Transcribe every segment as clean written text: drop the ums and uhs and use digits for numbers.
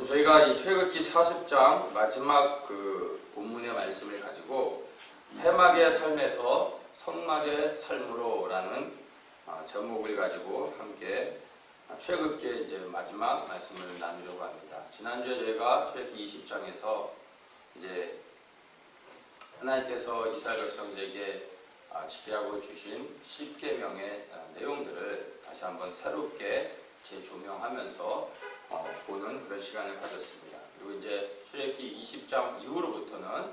저희가 이 출애굽기 40장 마지막 그 본문의 말씀을 가지고 회막의 삶에서 성막의 삶으로라는 제목을 가지고 함께 출애굽기의 이제 마지막 말씀을 나누려고 합니다. 지난주에 저희가 출애굽기 20장에서 이제 하나님께서 이스라엘 백성들에게 지키라고 주신 10계명의 내용들을 다시 한번 새롭게 재조명하면서 보는 그런 시간을 가졌습니다. 그리고 이제 출애굽기 20장 이후로부터는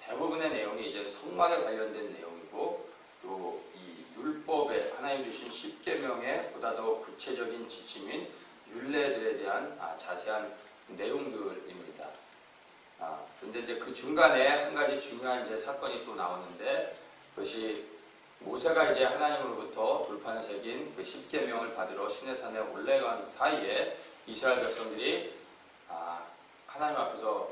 대부분의 내용이 이제 성막에 관련된 내용이고 또 이 율법에 하나님 주신 10계명의 보다 더 구체적인 지침인 율례들에 대한 자세한 내용들입니다. 그런데 이제 그 중간에 한 가지 중요한 이제 사건이 또 나오는데 그것이 모세가 이제 하나님으로부터 돌판을 새긴 그 10계명을 받으러 시내산에 올라간 사이에 이스라엘 백성들이 하나님 앞에서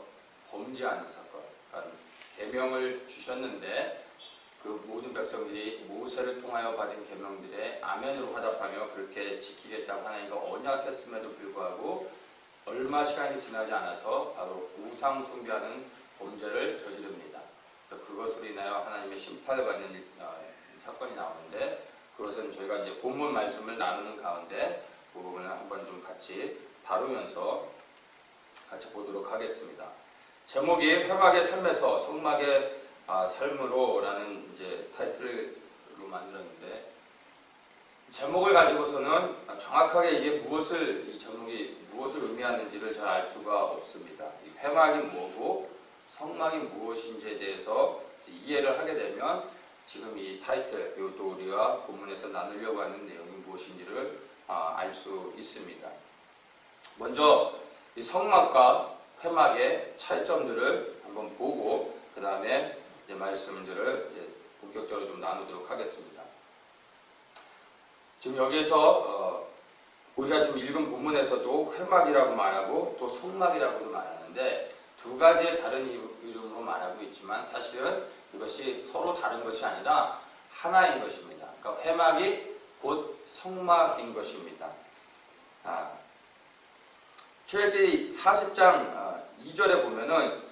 범죄하는 사건, 그러니까 계명을 주셨는데 그 모든 백성들이 모세를 통하여 받은 계명들에 아멘으로 화답하며 그렇게 지키겠다고 하나님과 언약했음에도 불구하고 얼마 시간이 지나지 않아서 바로 우상 숭배하는 범죄를 저지릅니다. 그래서 그것으로 인하여 하나님의 심판을 받는 사건이 나오는데 그것은 저희가 이제 본문 말씀을 나누는 가운데 그 부분을 한번 좀 같이 다루면서 같이 보도록 하겠습니다. 제목이 회막의 삶에서 성막의 삶으로라는 이제 타이틀로 만들었는데 제목을 가지고서는 정확하게 이게 이 제목이 무엇을 의미하는지를 잘 알 수가 없습니다. 이 회막이 뭐고 성막이 무엇인지에 대해서 이해를 하게 되면 지금 이 타이틀 그리고 또 우리가 본문에서 나누려고 하는 내용이 무엇인지를 알 수 있습니다. 먼저 이 성막과 회막의 차이점들을 한번 보고 그 다음에 이제 말씀들을 이제 본격적으로 좀 나누도록 하겠습니다. 지금 여기에서 우리가 지금 읽은 본문에서도 회막이라고 말하고 또 성막이라고도 말하는데 두 가지의 다른 이름으로 말하고 있지만 사실은 이것이 서로 다른 것이 아니라 하나인 것입니다. 그러니까 회막이 곧 성막인 것입니다. 출애굽기 40장 2절에 보면은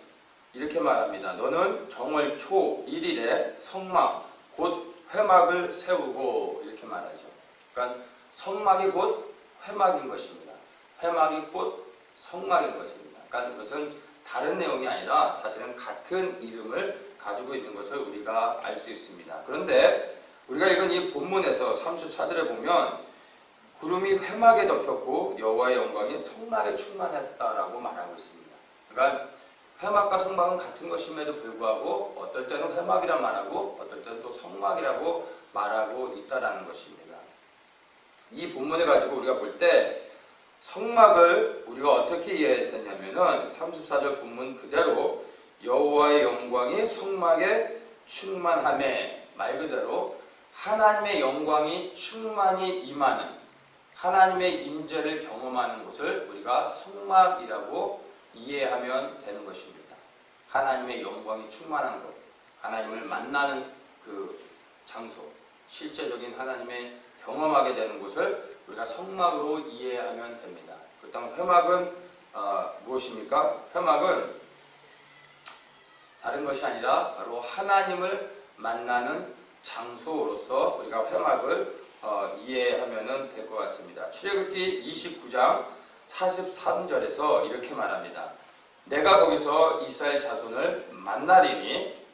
이렇게 말합니다. 너는 정월 초 1일에 성막 곧 회막을 세우고 이렇게 말하죠. 그러니까 성막이 곧 회막인 것입니다. 회막이 곧 성막인 것입니다. 그러니까 이것은 다른 내용이 아니라 사실은 같은 이름을 가지고 있는 것을 우리가 알 수 있습니다. 그런데 우리가 읽은 이 본문에서 34절에 보면 구름이 회막에 덮였고 여호와의 영광이 성막에 충만했다라고 말하고 있습니다. 그러니까 회막과 성막은 같은 것임에도 불구하고 어떨 때는 회막이라 말하고 어떨 때는 또 성막이라고 말하고 있다라는 것입니다. 이 본문을 가지고 우리가 볼 때 성막을 우리가 어떻게 이해했냐면은 34절 본문 그대로 여호와의 영광이 성막에 충만하매 말 그대로 하나님의 영광이 충만히 임하는 하나님의 임재를 경험하는 곳을 우리가 성막이라고 이해하면 되는 것입니다. 하나님의 영광이 충만한 곳, 하나님을 만나는 그 장소, 실제적인 하나님의 경험하게 되는 곳을 우리가 성막으로 이해하면 됩니다. 그렇다면 회막은 무엇입니까? 회막은 다른 것이 아니라 바로 하나님을 만나는 장소로서 우리가 회막을 이해하면 될 것 같습니다. 출애굽기 29장 43절에서 이렇게 말합니다. 내가 거기서 이스라엘 자손을 만나리니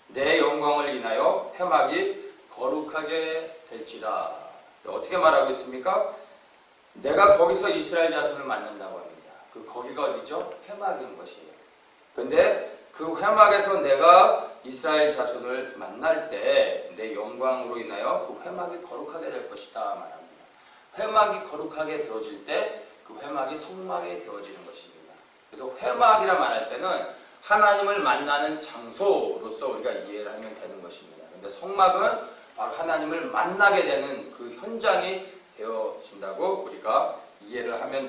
내 영광을 인하여 회막이 거룩하게 될지라. 어떻게 말하고 있습니까? 내가 거기서 이스라엘 자손을 만난다고 합니다. 그 거기가 어디죠? 회막인 것이에요. 그런데 그 회막에서 내가 이스라엘 자손을 만날 때 내 영광으로 인하여 그 회막이 거룩하게 될 것이다 말합니다. 회막이 거룩하게 되어질 때 그 회막이 성막이 되어지는 것입니다. 그래서 회막이라 말할 때는 하나님을 만나는 장소로서 우리가 이해를 하면 되는 것입니다. 그런데 성막은 바로 하나님을 만나게 되는 그 현장이 되어진다고 우리가 이해를 하면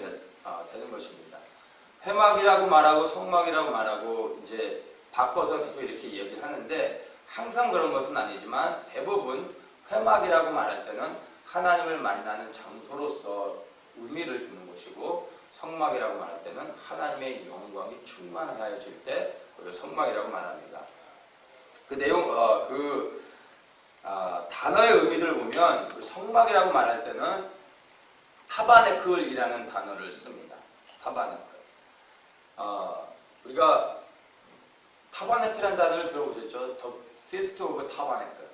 되는 것입니다. 회막이라고 말하고 성막이라고 말하고 이제 바꿔서 계속 이렇게 얘기를 하는데 항상 그런 것은 아니지만 대부분 회막이라고 말할 때는 하나님을 만나는 장소로서 의미를 두는 것이고 성막이라고 말할 때는 하나님의 영광이 충만하여질 때 그걸 성막이라고 말합니다. 그 내용, 단어의 의미를 보면 그 성막이라고 말할 때는 타바네클이라는 단어를 씁니다. 타바네클. 우리가 타바네클이라는 단어를 들어보셨죠? The Feast of Tabernacle.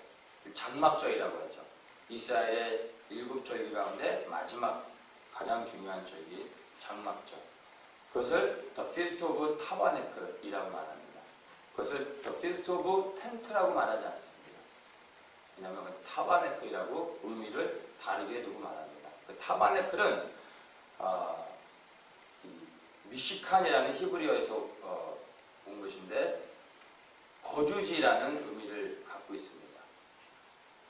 장막절이라고 하죠. 이스라엘의 7절기 가운데 마지막 가장 중요한 절기 장막절. 그것을 The Feast of Tabernacle이라고 말합니다. 그것을 The Feast of Tent라고 말하지 않습니다. 왜냐하면 그 타바네클이라고 의미를 다르게 두고 말합니다. 그 타바네클은 미시칸이라는 히브리어에서 온 것인데 거주지라는 의미를 갖고 있습니다.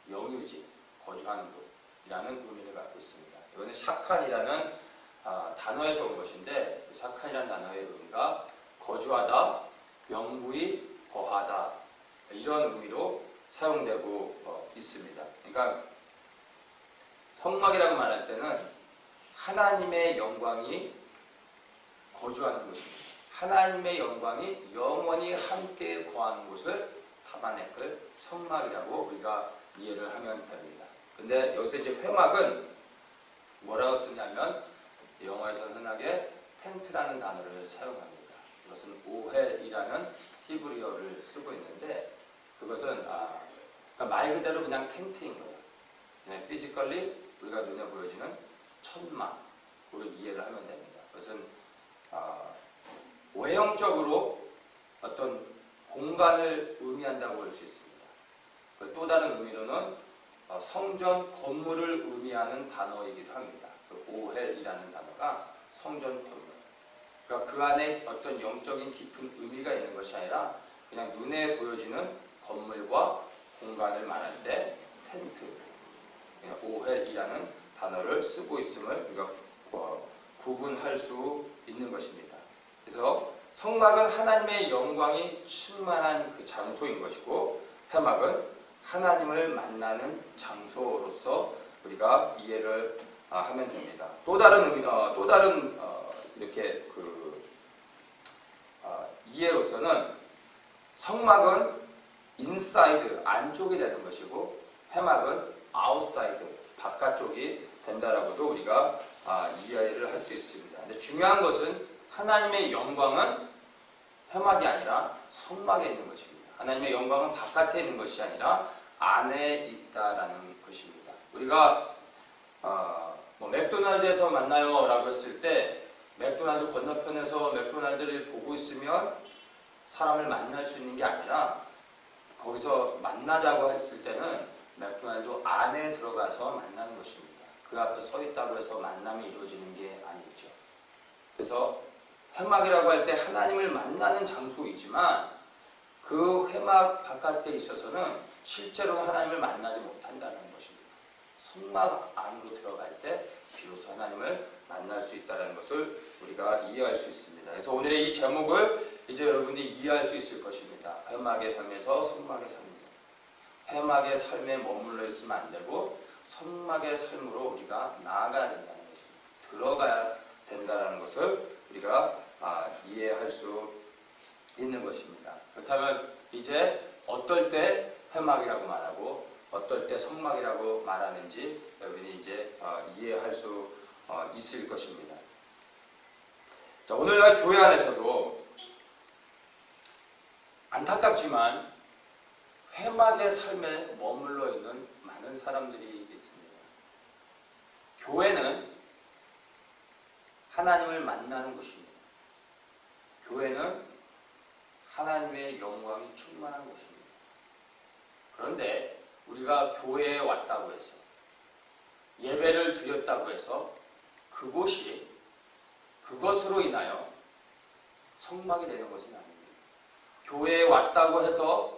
영유지, 거주하는 곳이라는 의미를 갖고 있습니다. 이거는 샤칸이라는 단어에서 온 것인데 샤칸이라는 단어의 의미가 거주하다, 영구히 거하다 이런 의미로 사용되고 있습니다. 그러니까 성막이라고 말할 때는 하나님의 영광이 거주하는 곳입니다. 하나님의 영광이 영원히 함께 거하는 곳을 타바네클, 성막이라고 우리가 이해를 하면 됩니다. 근데 여기서 이제 회막은 뭐라고 쓰냐면 영어에서는 흔하게 텐트라는 단어를 사용합니다. 이것은 오헬이라는 히브리어를 쓰고 있는데 그것은 그러니까 말 그대로 그냥 텐트인 거예요. 그냥 피지컬리 우리가 눈에 보여지는 천막으로 이해를 하면 됩니다. 그것은 외형적으로 어떤 공간을 의미한다고 할 수 있습니다. 또 다른 의미로는 성전 건물을 의미하는 단어이기도 합니다. 그 오헬이라는 단어가 성전 건물. 그러니까 그 안에 어떤 영적인 깊은 의미가 있는 것이 아니라 그냥 눈에 보여지는 건물과 공간을 말할 때 텐트, 오헬이라는 단어를 쓰고 있음을 우리가 구분할 수 있는 것입니다. 그래서 성막은 하나님의 영광이 충만한 그 장소인 것이고 회막은 하나님을 만나는 장소로서 우리가 이해를 하면 됩니다. 또 다른 의미, 이렇게 이해로서는 성막은 인사이드 안쪽이 되는 것이고 회막은 아웃사이드 바깥쪽이 된다라고도 우리가 이해를 할 수 있습니다. 근데 중요한 것은 하나님의 영광은 회막이 아니라 성막에 있는 것입니다. 하나님의 영광은 바깥에 있는 것이 아니라 안에 있다라는 것입니다. 우리가 맥도날드에서 만나요 라고 했을 때 맥도날드 건너편에서 맥도날드를 보고 있으면 사람을 만날 수 있는 게 아니라 거기서 만나자고 했을 때는 맥도날드 안에 들어가서 만나는 것입니다. 그 앞에 서 있다고 해서 만남이 이루어지는 게 아니죠. 그래서 회막이라고 할 때 하나님을 만나는 장소이지만 그 회막 바깥에 있어서는 실제로 하나님을 만나지 못한다는 것입니다. 성막 안으로 들어갈 때 비로소 하나님을 만날 수 있다는 것을 우리가 이해할 수 있습니다. 그래서 오늘의 이 제목을 이제 여러분이 이해할 수 있을 것입니다. 회막의 삶에서 성막의 삶입니다. 회막의 삶에 머물러 있으면 안 되고 성막의 삶으로 우리가 나아가야 된다는 것입니다. 들어가야 된다는 것을 우리가 이해할 수 있는 것입니다. 그렇다면 이제 어떨 때 회막이라고 말하고 어떨 때 성막이라고 말하는지 여러분이 이제 이해할 수 있을 것입니다. 자, 오늘날 교회 안에서도 안타깝지만 회막의 삶에 머물러 있는 많은 사람들이 있습니다. 교회는 하나님을 만나는 곳입니다. 교회는 하나님의 영광이 충만한 곳입니다. 그런데 우리가 교회에 왔다고 해서 예배를 드렸다고 해서 그것으로 인하여 성막이 되는 것은 아닙니다. 교회에 왔다고 해서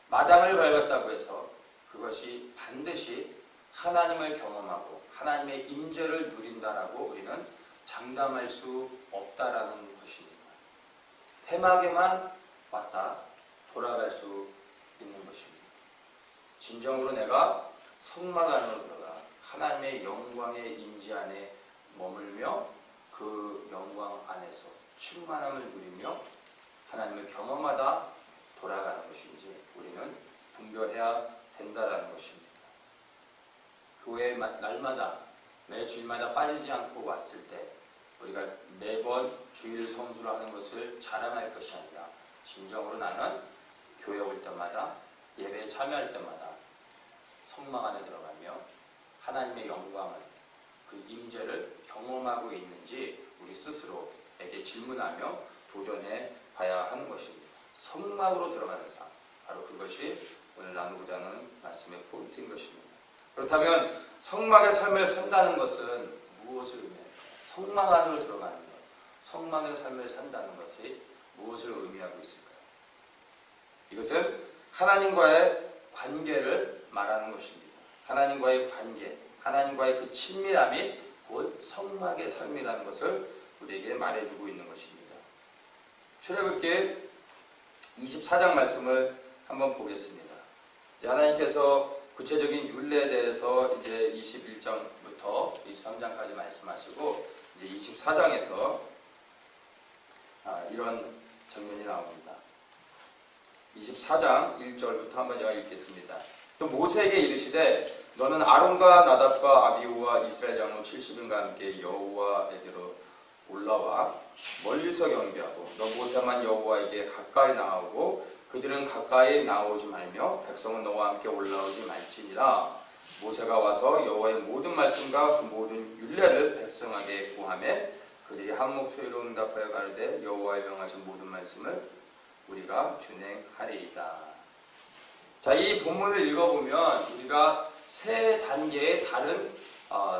마당을 밟았다고 해서 그것이 반드시 하나님을 경험하고 하나님의 임재를 누린다라고 우리는 장담할 수 없다라는 것입니다. 회막에만 왔다 돌아갈 수 있는 것입니다. 진정으로 내가 성막 안으로 들어가 하나님의 영광의 임재 안에 머물며 그 영광 안에서 충만함을 누리며 하나님을 경험하다 돌아가는 것인지 우리는 분별해야 된다라는 것입니다. 교회에 날마다 매 주일마다 빠지지 않고 왔을 때 우리가 매번 주일 성수를 하는 것을 자랑할 것이 아니라 진정으로 나는 교회 올 때마다 예배에 참여할 때마다 성막 안에 들어가며 하나님의 영광을 그 임재를 경험하고 있는지 우리 스스로에게 질문하며 도전해 봐야 하는 것입니다. 성막으로 들어가는 삶, 바로 그것이 오늘 나누고자 하는 말씀의 포인트인 것입니다. 그렇다면 성막의 삶을 산다는 것은 무엇을 의미할까요? 성막 안으로 들어가는 것, 성막의 삶을 산다는 것이 무엇을 의미하고 있을까요? 이것은 하나님과의 관계를 말하는 것입니다. 하나님과의 관계, 하나님과의 그 친밀함이 곧 성막의 삶이라는 것을 우리에게 말해주고 있는 것입니다. 출애굽기 24장 말씀을 한번 보겠습니다. 하나님께서 구체적인 율례에 대해서 이제 21장부터 23장까지 말씀하시고 이제 24장에서 이런 장면이 나옵니다. 24장 1절부터 한번 제가 읽겠습니다. 또 모세에게 이르시되 너는 아론과 나답과 아비후와 이스라엘 장로 70인과 함께 여호와에게로 올라와 멀리서 경배하고 너 모세만 여호와에게 가까이 나오고 그들은 가까이 나오지 말며 백성은 너와 함께 올라오지 말지니라. 모세가 와서 여호와의 모든 말씀과 그 모든 율례를 백성에게 구하매 그들이 한 목소리로 응답하여 가르되 여호와의 명하신 모든 말씀을 우리가 준행하리이다. 자, 이 본문을 읽어보면 우리가 세 단계의 다른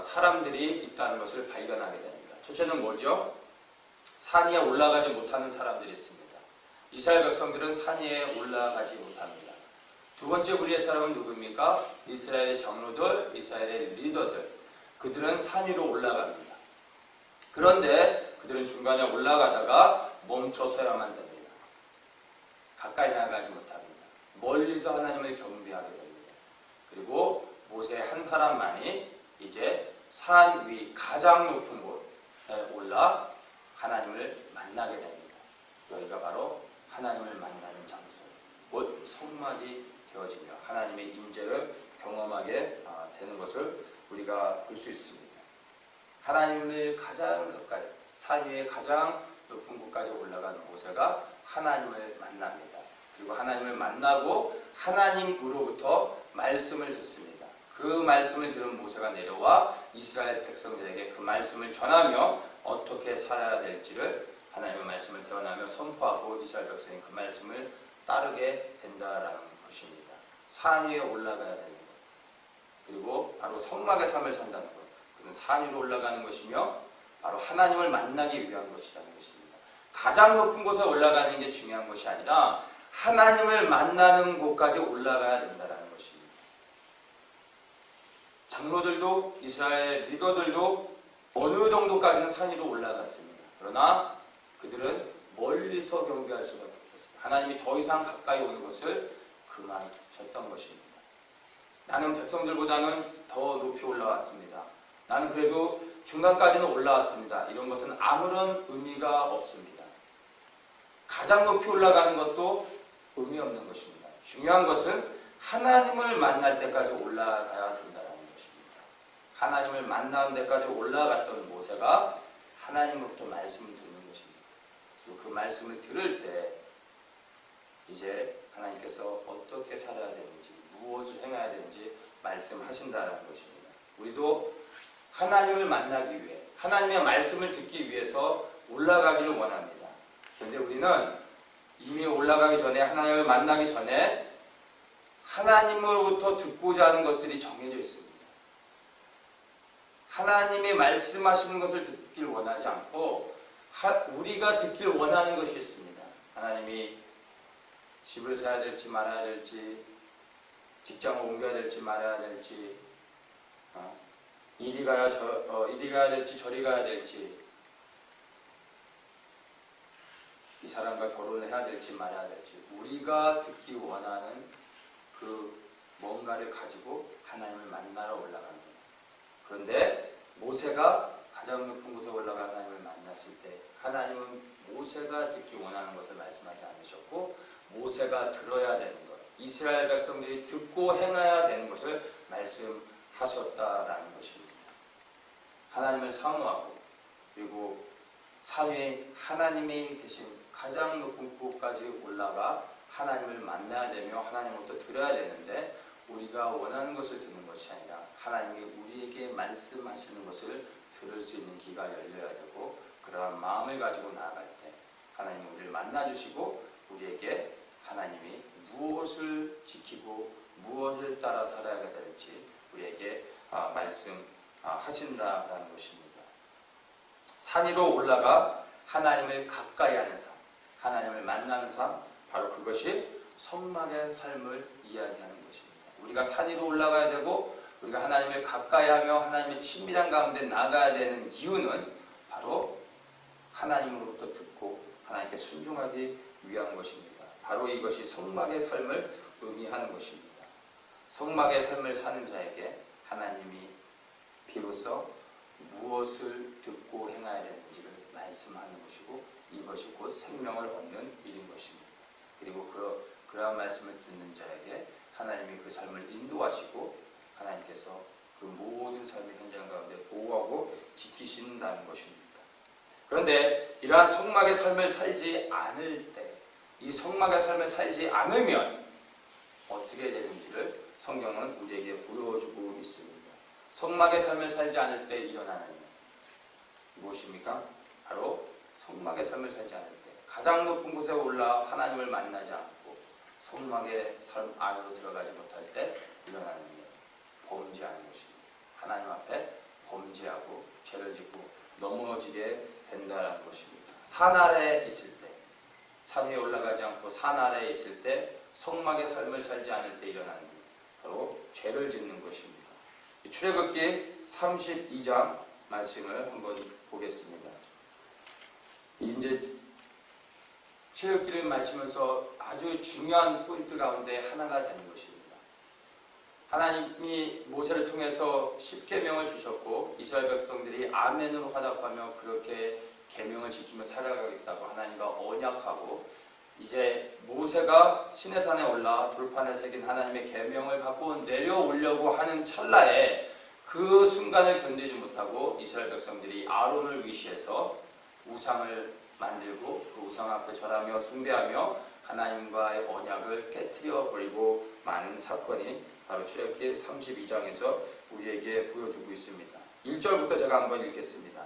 사람들이 있다는 것을 발견하게 됩니다. 첫째는 뭐죠? 산 위에 올라가지 못하는 사람들이 있습니다. 이스라엘 백성들은 산 위에 올라가지 못합니다. 두 번째 부류의 사람은 누구입니까? 이스라엘의 장로들, 이스라엘의 리더들. 그들은 산 위로 올라갑니다. 그런데 그들은 중간에 올라가다가 멈춰서야만 됩니다. 가까이 나가지 못합니다. 멀리서 하나님을 경배하게 됩니다. 그리고 모세 한 사람만이 이제 산 위 가장 높은 곳에 올라 하나님을 만나게 됩니다. 여기가 바로 하나님을 만나는 장소, 곧 성막이 되어지며 하나님의 임재를 경험하게 되는 것을 우리가 볼 수 있습니다. 하나님을 가장 가까이, 산 위에 가장 높은 곳까지 올라간 모세가 하나님을 만납니다. 그리고 하나님을 만나고 하나님으로부터 말씀을 듣습니다. 그 말씀을 들은 모세가 내려와 이스라엘 백성들에게 그 말씀을 전하며 어떻게 살아야 될지를 하나님의 말씀을 대언하며 선포하고 이스라엘 백성이 그 말씀을 따르게 된다라는 것입니다. 산 위에 올라가야 되는 것, 그리고 바로 성막의 삶을 산다는 것, 그것은 산 위로 올라가는 것이며 바로 하나님을 만나기 위한 것이라는 것입니다. 가장 높은 곳에 올라가는 게 중요한 것이 아니라 하나님을 만나는 곳까지 올라가야 된다는 것입니다. 장로들도 이스라엘 리더들도 어느 정도까지는 산 위로 올라갔습니다. 그러나 그들은 멀리서 경배할 수밖에 없었습니다. 하나님이 더 이상 가까이 오는 것을 그만두셨던 것입니다. 나는 백성들보다는 더 높이 올라왔습니다. 나는 그래도 중간까지는 올라왔습니다. 이런 것은 아무런 의미가 없습니다. 가장 높이 올라가는 것도 의미 없는 것입니다. 중요한 것은 하나님을 만날 때까지 올라가야 된다는 것입니다. 하나님을 만나는 데까지 올라갔던 모세가 하나님으로부터 말씀을 듣는 것입니다. 그리고 그 말씀을 들을 때 이제 하나님께서 어떻게 살아야 되는지, 무엇을 행해야 되는지 말씀하신다는 것입니다. 우리도 하나님을 만나기 위해, 하나님의 말씀을 듣기 위해서 올라가기를 원합니다. 그런데 우리는 이미 올라가기 전에, 하나님을 만나기 전에 하나님으로부터 듣고자 하는 것들이 정해져 있습니다. 하나님이 말씀하시는 것을 듣길 원하지 않고 우리가 듣길 원하는 것이 있습니다. 하나님이 집을 사야 될지 말아야 될지, 직장을 옮겨야 될지 말아야 될지, 이리 가야 될지 저리 가야 될지, 이 사람과 결혼을 해야 될지 말아야 될지, 우리가 듣기 원하는 그 뭔가를 가지고 하나님을 만나러 올라가는 거예요. 그런데 모세가 가장 높은 곳에 올라가 하나님을 만나요. 했을 때 하나님은 모세가 듣기 원하는 것을 말씀하지 않으셨고 모세가 들어야 되는 것, 이스라엘 백성들이 듣고 행해야 되는 것을 말씀하셨다라는 것입니다. 하나님을 사모하고 그리고 산 위에 하나님이 계신 가장 높은 곳까지 올라가 하나님을 만나야 되며 하나님으로부터 들어야 되는데 우리가 원하는 것을 듣는 것이 아니라 하나님이 우리에게 말씀하시는 것을 들을 수 있는 귀가 열려야 되고 그러한 마음을 가지고 나아갈 때 하나님이 우리를 만나주시고 우리에게 하나님이 무엇을 지키고 무엇을 따라 살아야 될지 우리에게 말씀하신다라는 것입니다. 산 위로 올라가 하나님을 가까이 하는 삶, 하나님을 만나는 삶, 바로 그것이 성막의 삶을 이야기하는 것입니다. 우리가 산 위로 올라가야 되고 우리가 하나님을 가까이 하며 하나님의 친밀한 가운데 나가야 되는 이유는 바로 하나님으로부터 듣고 하나님께 순종하기 위한 것입니다. 바로 이것이 성막의 삶을 의미하는 것입니다. 성막의 삶을 사는 자에게 하나님이 비로소 무엇을 듣고 행해야 되는지를 말씀하는 것이고 이것이 곧 생명을 얻는 일인 것입니다. 그리고 그러한 말씀을 듣는 자에게 하나님이 그 삶을 인도하시고 하나님께서 그 모든 삶의 현장 가운데 보호하고 지키신다는 것입니다. 그런데 이러한 성막의 삶을 살지 않을 때, 이 성막의 삶을 살지 않으면 어떻게 되는지를 성경은 우리에게 보여주고 있습니다. 성막의 삶을 살지 않을 때 일어나는 일 무엇입니까? 바로 성막의 삶을 살지 않을 때 가장 높은 곳에 올라 하나님을 만나지 않고 성막의 삶 안으로 들어가지 못할 때 일어나는 일, 범죄하는 것입니다. 하나님 앞에 범죄하고 죄를 짓고 넘어지게 된다는 것입니다. 산 아래에 있을 때, 산 위에 올라가지 않고 산 아래에 있을 때 성막의 삶을 살지 않을 때 일어나는 일, 바로 죄를 짓는 것입니다. 출애굽기 32장 말씀을 한번 보겠습니다. 이제 출애굽기를 마치면서 아주 중요한 포인트 가운데 하나가 되는 것입니다. 하나님이 모세를 통해서 10계명을 주셨고 이스라엘 백성들이 아멘으로 화답하며 그렇게 계명을 지키며 살아가겠다고 하나님과 언약하고 이제 모세가 시내산에 올라 돌판에 새긴 하나님의 계명을 갖고 내려오려고 하는 찰나에 그 순간을 견디지 못하고 이스라엘 백성들이 아론을 위시해서 우상을 만들고 그 우상 앞에 절하며 숭배하며 하나님과의 언약을 깨트려 버리고 많은 사건이 바로 출애굽기 32장에서 우리에게 보여주고 있습니다. 1절부터 제가 한번 읽겠습니다.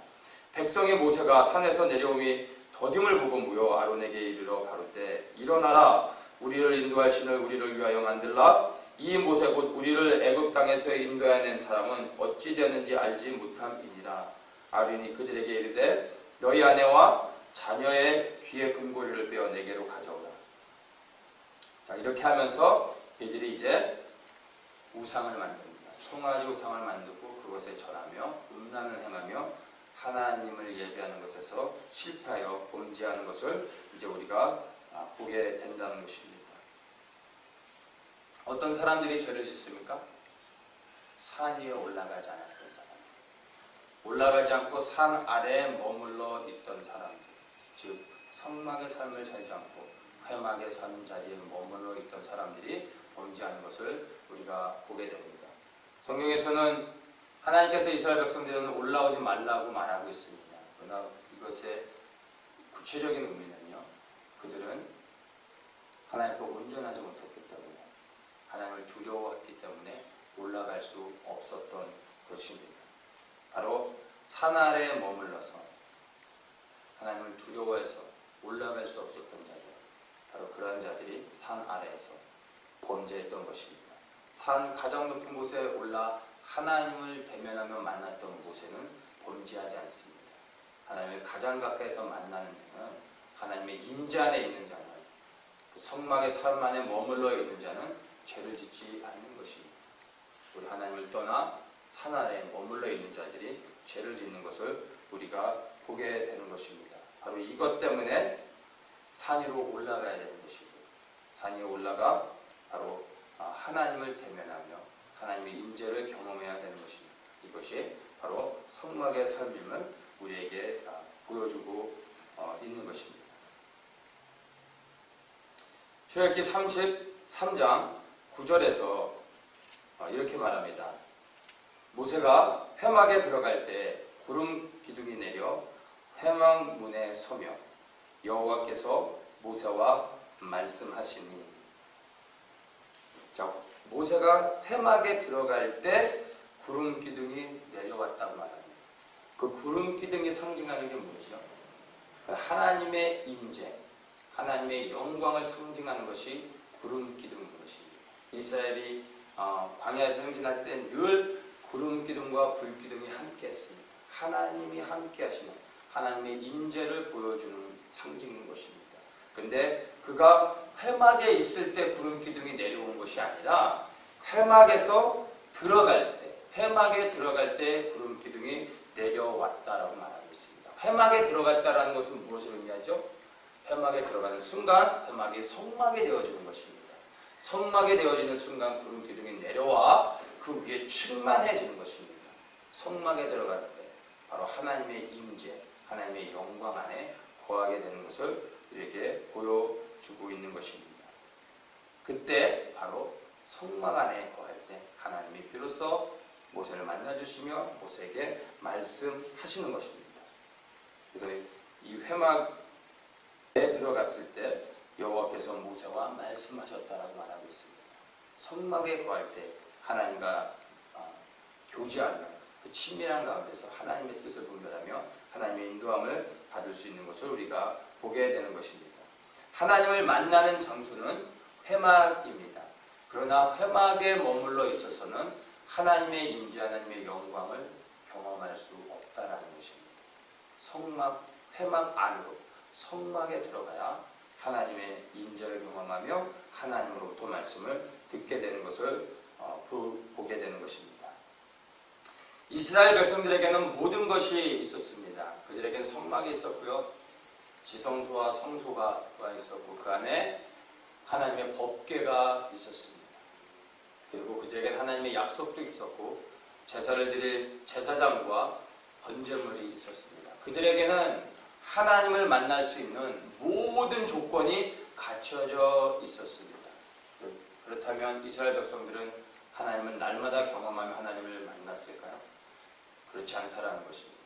백성이 모세가 산에서 내려오니 더딤을 보고 모여 아론에게 이르러 가로되 일어나라 우리를 인도할 신을 우리를 위하여 만들라 이 모세 곧 우리를 애굽 땅에서 인도해 낸 사람은 어찌 되는지 알지 못함이니라. 아론이 그들에게 이르되 너희 아내와 자녀의 귀의 금고리를 빼어 내게로 가져오라. 자, 이렇게 하면서 이들이 이제 우상을 만듭니다. 송아지 우상을 만들고 그것에 절하며 음란을 행하며 하나님을 예배하는 것에서 실패하여 범죄하는 것을 이제 우리가 보게 된다는 것입니다. 어떤 사람들이 죄를 짓습니까? 산 위에 올라가지 않았던 사람, 올라가지 않고 산 아래에 머물러 있던 사람들, 즉 성막의 삶을 살지 않고 회막의 산 자리에 머물러 있던 사람들이 범죄하는 것을 우리가 보게 됩니다. 성경에서는 하나님께서 이스라엘 백성들은 올라오지 말라고 말하고 있습니다. 그러나 이것의 구체적인 의미는요, 그들은 하나님 앞에 온전하지 못했기 때문에 하나님을 두려워했기 때문에 올라갈 수 없었던 것입니다. 바로 산 아래에 머물러서 하나님을 두려워해서 올라갈 수 없었던 자들, 바로 그러한 자들이 산 아래에서 범죄했던 것입니다. 산 가장 높은 곳에 올라 하나님을 대면하며 만났던 모세는 범죄하지 않습니다. 하나님을 가장 가까이서 만나는 자는, 하나님의 임재 안에 있는 자는, 그 성막의 삶 안에 머물러 있는 자는 죄를 짓지 않는 것입니다. 우리 하나님을 떠나 산 아래에 머물러 있는 자들이 죄를 짓는 것을 우리가 보게 되는 것입니다. 바로 이것 때문에 산 위로 올라가야 되는 것이고, 산 위에 올라가 바로 하나님을 대면하며 하나님의 임재를 경험해야 되는 것입니다. 이것이 바로 성막의 삶임을 우리에게 보여주고 있는 것입니다. 출애굽기 33장 9절에서 이렇게 말합니다. 모세가 회막에 들어갈 때 구름 기둥이 내려 회막 문에 서며 여호와께서 모세와 말씀하시니. 자, 모세가 회막에 들어갈 때 구름 기둥이 내려왔다고 말합니다. 그 구름 기둥이 상징하는 게 뭐죠? 하나님의 임재, 하나님의 영광을 상징하는 것이 구름 기둥인 것입니다. 이스라엘이 광야에서 행진할 때 늘 구름 기둥과 불 기둥이 함께했습니다. 하나님이 함께하시는 하나님의 임재를 보여주는 상징인 것입니다. 그런데 그가 회막에 있을 때 구름 기둥이 내려온 것이 아니라 회막에서 들어갈 때, 회막에 들어갈 때 구름 기둥이 내려왔다라고 말하고 있습니다. 회막에 들어갔다라는 것은 무엇을 의미하죠? 회막에 들어가는 순간 회막이 성막이 되어지는 것입니다. 성막이 되어지는 순간 구름 기둥이 내려와 그 위에 충만해지는 것입니다. 성막에 들어갈 때 바로 하나님의 임재, 하나님의 영광 안에 거하게 되는 것을 우리에게 보여주고 있는 것입니다. 그때 바로 성막 안에 거할 때 하나님이 비로소 모세를 만나주시며 모세에게 말씀하시는 것입니다. 그래서 이 회막에 들어갔을 때 여호와께서 모세와 말씀하셨다라고 말하고 있습니다. 성막에 거할 때 하나님과 교제하며 그 친밀한 가운데서 하나님의 뜻을 분별하며 하나님의 인도함을 받을 수 있는 것을 우리가 보게 되는 것입니다. 하나님을 만나는 장소는 회막입니다. 그러나 회막에 머물러 있어서는 하나님의 임재, 하나님의 영광을 경험할 수 없다라는 것입니다. 성막, 회막 안으로 성막에 들어가야 하나님의 임재를 경험하며 하나님으로부터 말씀을 듣게 되는 것을 보게 되는 것입니다. 이스라엘 백성들에게는 모든 것이 있었습니다. 그들에게는 성막이 있었고요, 지성소와 성소가 있었고 그 안에 하나님의 법궤가 있었습니다. 그리고 그들에게는 하나님의 약속도 있었고 제사를 드릴 제사장과 번제물이 있었습니다. 그들에게는 하나님을 만날 수 있는 모든 조건이 갖춰져 있었습니다. 그렇다면 이스라엘 백성들은 하나님을 날마다 경험하며 하나님을 만났을까요? 그렇지 않다라는 것입니다.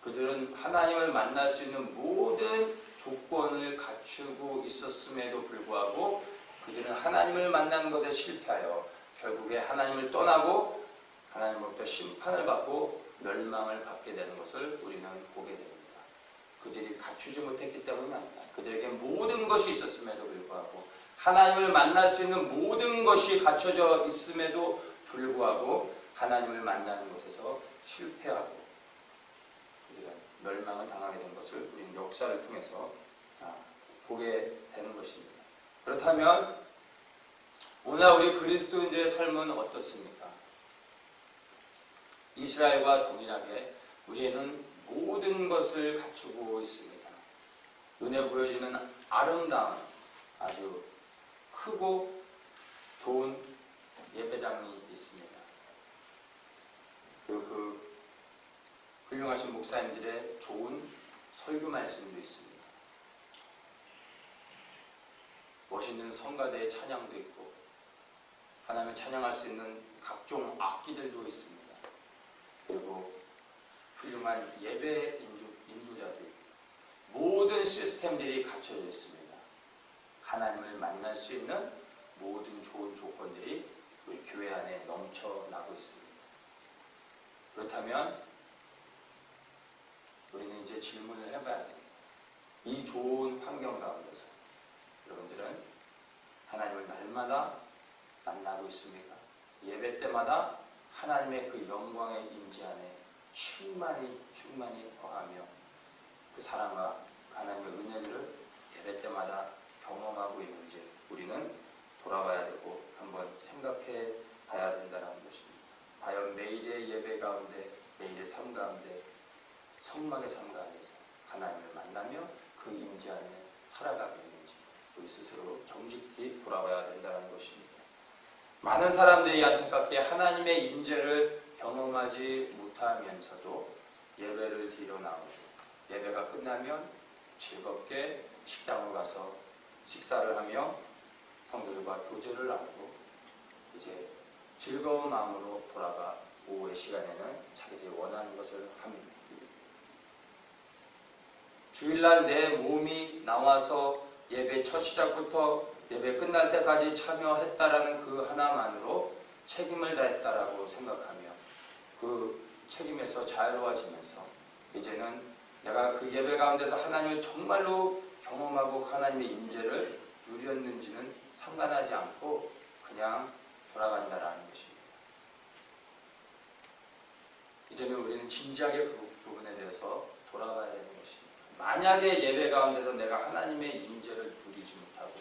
그들은 하나님을 만날 수 있는 모든 조건을 갖추고 있었음에도 불구하고 그들은 하나님을 만나는 것에 실패하여 결국에 하나님을 떠나고 하나님으로부터 심판을 받고 멸망을 받게 되는 것을 우리는 보게 됩니다. 그들이 갖추지 못했기 때문이 아닙니다. 그들에게 모든 것이 있었음에도 불구하고 하나님을 만날 수 있는 모든 것이 갖춰져 있음에도 불구하고 하나님을 만나는 곳에서 실패하고 우리가 멸망을 당하게 된 것을 우리는 역사를 통해서 보게 되는 것입니다. 그렇다면 오늘날 우리 그리스도인들의 삶은 어떻습니까? 이스라엘과 동일하게 우리는 모든 것을 갖추고 있습니다. 눈에 보여지는 아름다운 아주 크고 좋은 예배당이 있습니다. 그리고 그 훌륭하신 목사님들의 좋은 설교 말씀도 있습니다. 멋있는 성가대의 찬양도 있고 하나님을 찬양할 수 있는 각종 악기들도 있습니다. 그리고 훌륭한 예배 인도자도 있고 모든 시스템들이 갖춰져 있습니다. 하나님을 만날 수 있는 모든 좋은 조건들이 우리 교회 안에 넘쳐나고 있습니다. 그렇다면 우리는 이제 질문을 해봐야 됩니다. 이 좋은 환경 가운데서 여러분들은 하나님을 날마다 만나고 있습니까? 예배 때마다 하나님의 그 영광의 임재 안에 충만히 거하며 그 사랑과 하나님의 은혜를 예배 때마다 경험하고 있는지 우리는 돌아봐야 되고 한번 생각해 봐야 된다는 것입니다. 과연 매일의 예배 가운데 매일의 삶 가운데 성막의 삶 가운데서 하나님을 만나며 그 임재 안에 살아가고 있는지 우리 스스로 정직히 돌아봐야 된다는 것입니다. 많은 사람들이 안타깝게 하나님의 임재를 경험하지 못하면서도 예배를 드리러 나오고 예배가 끝나면 즐겁게 식당으로 가서 식사를 하며 성도들과 교제를 나누고 이제 즐거운 마음으로 돌아가 오후의 시간에는 자기들이 원하는 것을 합니다. 주일날 내 몸이 나와서 예배 첫 시작부터 예배 끝날 때까지 참여했다라는 그 하나만으로 책임을 다했다라고 생각하며 그 책임에서 자유로워지면서 이제는 내가 그 예배 가운데서 하나님을 정말로 경험하고 하나님의 임재를 누렸는지는 상관하지 않고 그냥 돌아간다라는 것입니다. 이제는 우리는 진지하게 그 부분에 대해서 돌아가야 되는 것입니다. 만약에 예배 가운데서 내가 하나님의 임재를 누리지 못하고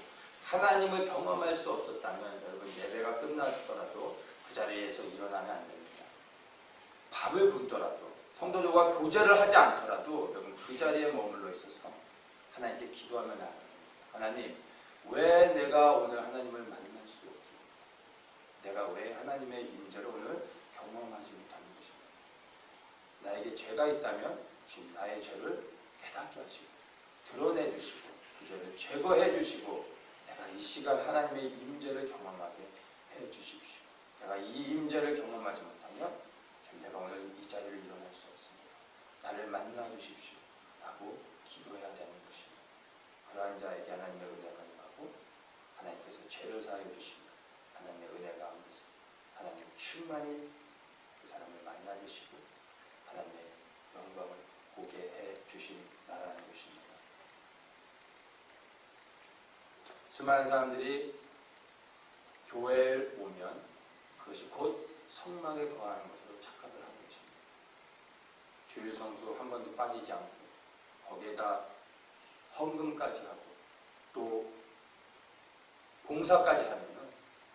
하나님을 경험할 수 없었다면 여러분 예배가 끝났더라도 그 자리에서 일어나면 안 됩니다. 밥을 굶더라도 성도들과 교제를 하지 않더라도 여러분 그 자리에 머물러 있어서 하나님께 기도하면 안 됩니다. 하나님, 왜 내가 오늘 하나님을 만날 수 없어? 내가 왜 하나님의 임재를 오늘 경험하지 못하는 것입니다. 나에게 죄가 있다면 지금 나의 죄를 깨닫게 하시고 드러내 주시고 그 죄를 제거해 주시고 내가 이 시간 하나님의 임재를 경험하게 해 주십시오. 내가 이 임재를 경험하지 못하면 지금 내가 오늘 이 자리를 일어날 수 없습니다. 나를 만나 주십시오 라고 기도해야 되는 것입니다. 그러한 자에게 하나님의 은혜가 임하고 하나님께서 죄를 사하여 주시며 하나님의 은혜 가운데서 하나님 충만히 그 사람을 만나 주시고 하나님의 영광을 보게 해 주신다라는 것입니다. 수많은 사람들이 교회에 오면 그것이 곧 성막에 거하는 것으로 착각을 하는 것입니다. 주일 성수 한 번도 빠지지 않고 거기에다 헌금까지 하고 또 봉사까지 하면은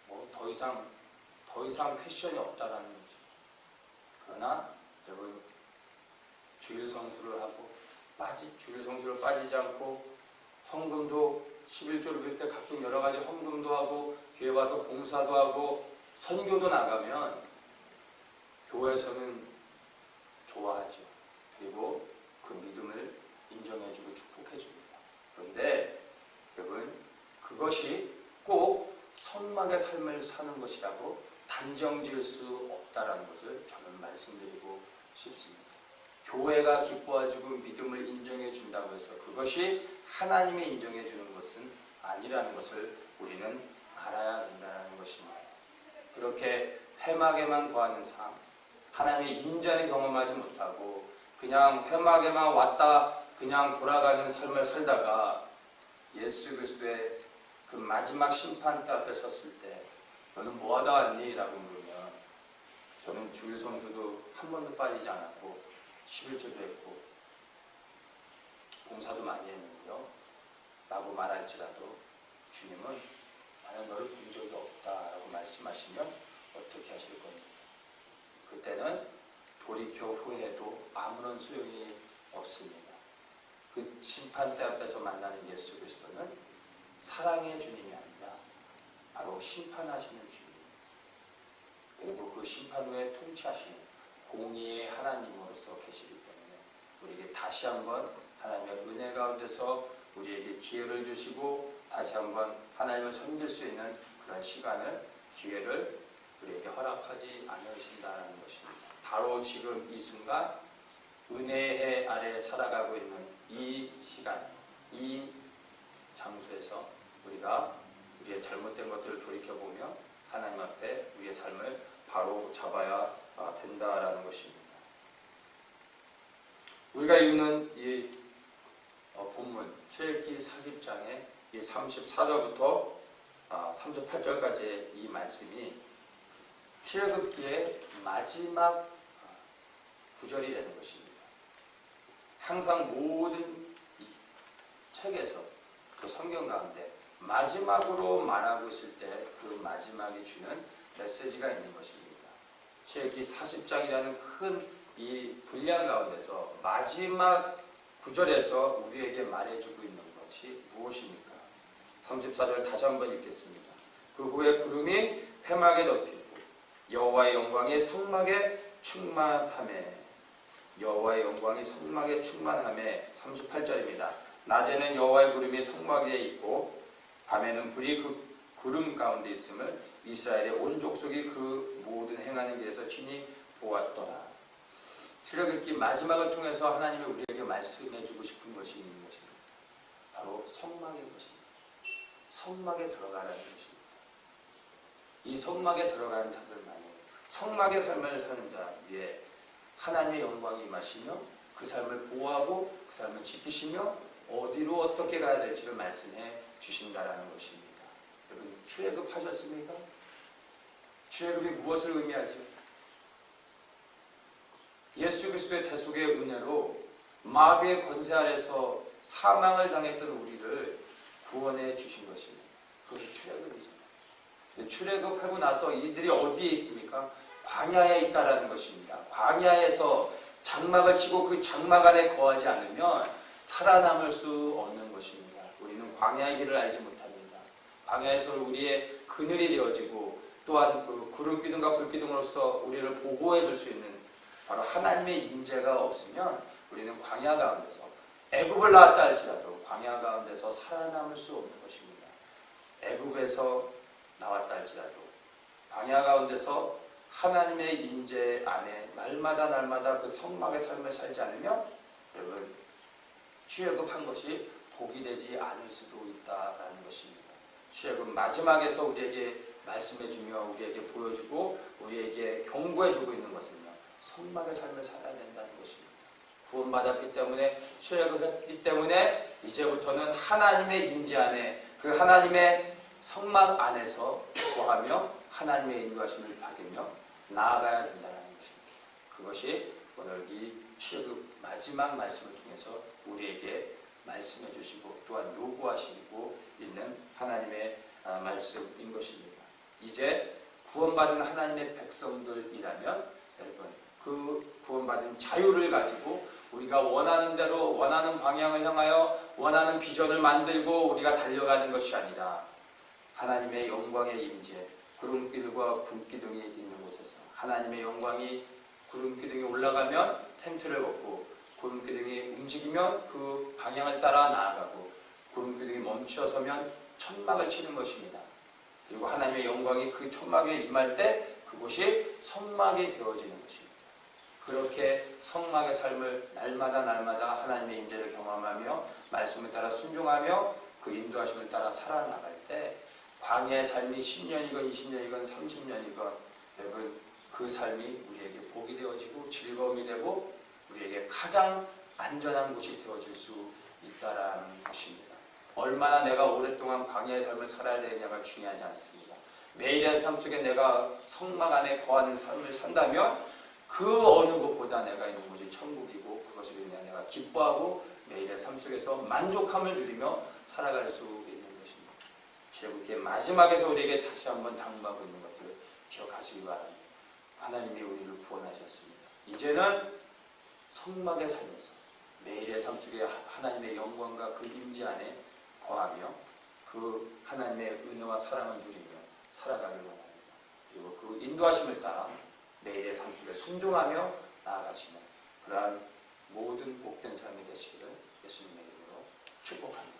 뭐 더 이상 퀘션이 없다라는 거죠. 그러나 여러분 주일 성수를 하고 주일 성수를 빠지지 않고 헌금도 11조를 빌 때 각종 여러 가지 헌금도 하고 교회 와서 봉사도 하고 선교도 나가면 교회에서는 좋아하죠. 그리고 그 믿음을 인정해주고 축복해줍니다. 그런데 여러분 그것이 꼭 성막의 삶을 사는 것이라고 단정 지을 수 없다라는 것을 저는 말씀드리고 싶습니다. 교회가 기뻐해주고 믿음을 인정해 준다고 해서 그것이 하나님이 인정해 주는 것은 아니라는 것을 우리는 알아야 된다는 것입니다. 그렇게 회막에만 거하는 삶, 하나님의 임재를 경험하지 못하고 그냥 회막에만 왔다 그냥 돌아가는 삶을 살다가 예수 그리스도의 그 마지막 심판대 앞에 섰을 때 너는 뭐하다 왔니? 라고 물으면 저는 주일 성수도 한 번도 빠지지 않았고 11조도 했고 봉사도 많이 했는데요 라고 말할지라도 주님은 나는 너를 본 적이 없다라고 말씀하시면 어떻게 하실 겁니까? 그때는 돌이켜 후회해도 아무런 소용이 없습니다. 그 심판대 앞에서 만나는 예수 그리스도는 사랑의 주님이 아니라 바로 심판하시는 주님, 그리고 그 심판 후에 통치하시는 공의의 하나님으로서 계시기 때문에 우리에게 다시 한번 하나님의 은혜 가운데서 우리에게 기회를 주시고 다시 한번 하나님을 섬길 수 있는 그런 시간을, 기회를 우리에게 허락하지 않으신다는 것입니다. 바로 지금 이 순간 은혜의 아래 살아가고 있는 이 시간, 이 장소에서 우리가 우리의 잘못된 것들을 돌이켜보며 하나님 앞에 우리의 삶을 바로 잡아야 된다라는 것입니다. 우리가 읽는 이 본문 출애굽기 40장의 이 34절부터 38절까지의 이 말씀이 출애굽기의 마지막 구절이 되는 것입니다. 항상 모든 이 책에서 그 성경 가운데 마지막으로 말하고 있을 때 그 마지막이 주는 메시지가 있는 것입니다. 출애굽기 40장이라는 큰 이 분량 가운데서 마지막 구절에서 우리에게 말해주고 있는 것이 무엇입니까? 34절 다시 한번 읽겠습니다. 그 후에 구름이 회막에 덮이고 여호와의 영광이 성막에 충만하매 여호와의 영광이 성막에 충만함에 38절입니다. 낮에는 여호와의 구름이 성막 위에 있고 밤에는 불이 그 구름 가운데 있음을 이스라엘의 온 족속이 그 모든 행하는 길에서 친히 보았더라. 출애굽기 마지막을 통해서 하나님이 우리에게 말씀해주고 싶은 것이 있는 것입니다. 바로 성막인 것입니다. 성막에 들어가라는 것입니다. 이 성막에 들어가는 자들만이 성막의 삶을 사는 자 위에 하나님의 영광이 임하시며 그 삶을 보호하고 그 삶을 지키시며 어디로 어떻게 가야 될지를 말씀해 주신다라는 것입니다. 여러분 출애굽 하셨습니까? 출애굽이 무엇을 의미하죠? 예수 그리스도의 대속의 은혜로 마귀의 권세 아래서 사망을 당했던 우리를 구원해 주신 것입니다. 그것이 출애굽이죠. 출애굽하고 나서 이들이 어디에 있습니까? 광야에 있다라는 것입니다. 광야에서 장막을 치고 그 장막 안에 거하지 않으면 살아남을 수 없는 것입니다. 우리는 광야의 길을 알지 못합니다. 광야에서 우리의 그늘이 되어지고 또한 그 구름 기둥과 불 기둥으로서 우리를 보호해 줄 수 있는 바로 하나님의 임재가 없으면 우리는 광야 가운데서 애굽을 나왔다 할지라도 광야 가운데서 살아남을 수 없는 것입니다. 애굽에서 나왔다 할지라도 광야 가운데서 하나님의 임재 안에 날마다 그 성막의 삶을 살지 않으면 여러분 출애굽한 것이 복이 되지 않을 수도 있다라는 것입니다. 출애굽 마지막에서 우리에게 말씀해주며 우리에게 보여주고 우리에게 경고해주고 있는 것은요, 성막의 삶을 살아야 된다는 것입니다. 구원받았기 때문에 출애굽했기 때문에 이제부터는 하나님의 임재 안에 그 하나님의 성막 안에서 거하며 하나님의 인도하심을 받으며 나아가야 된다는 것입니다. 그것이 오늘 이 출애굽 마지막 말씀을 통해서 우리에게 말씀해 주시고 또한 요구하시고 있는 하나님의 말씀인 것입니다. 이제 구원받은 하나님의 백성들이라면 여러분 그 구원받은 자유를 가지고 우리가 원하는 대로 원하는 방향을 향하여 원하는 비전을 만들고 우리가 달려가는 것이 아니라 하나님의 영광의 임재, 구름기둥과 불기둥이 있는 곳에서 하나님의 영광이 구름기둥이 올라가면 텐트를 걷고 구름기둥이 움직이면 그 방향을 따라 나아가고 구름기둥이 멈춰서면 천막을 치는 것입니다. 그리고 하나님의 영광이 그 천막에 임할 때 그곳이 성막이 되어지는 것입니다. 그렇게 성막의 삶을 날마다 하나님의 임재를 경험하며 말씀을 따라 순종하며 그 인도하심을 따라 살아나갈 때 광야의 삶이 10년이건 20년이건 30년이건 여러분 그 삶이 우리에게 복이 되어지고 즐거움이 되고 우리에게 가장 안전한 곳이 되어질 수 있다라는 것입니다. 얼마나 내가 오랫동안 광야의 삶을 살아야 되느냐가 중요하지 않습니다. 매일의 삶 속에 내가 성막 안에 거하는 삶을 산다면 그 어느 곳보다 내가 있는 곳이 천국이고 그것을 인해 내가 기뻐하고 매일의 삶 속에서 만족함을 누리며 살아갈 수 있는 것입니다. 출애굽기의 마지막에서 우리에게 다시 한번 당부하고 있는 것들을 기억하시기 바랍니다. 하나님이 우리를 구원하셨습니다. 이제는 성막의 삶에서 매일의 삶 속에 하나님의 영광과 그 임재 안에 거하며 그 하나님의 은혜와 사랑을 누리며 살아가길 원합니다. 그리고 그 인도하심을 따라 매일의 삶 속에 순종하며 나아가시는 그러한 모든 복된 삶이 되시기를 예수님의 이름으로 축복합니다.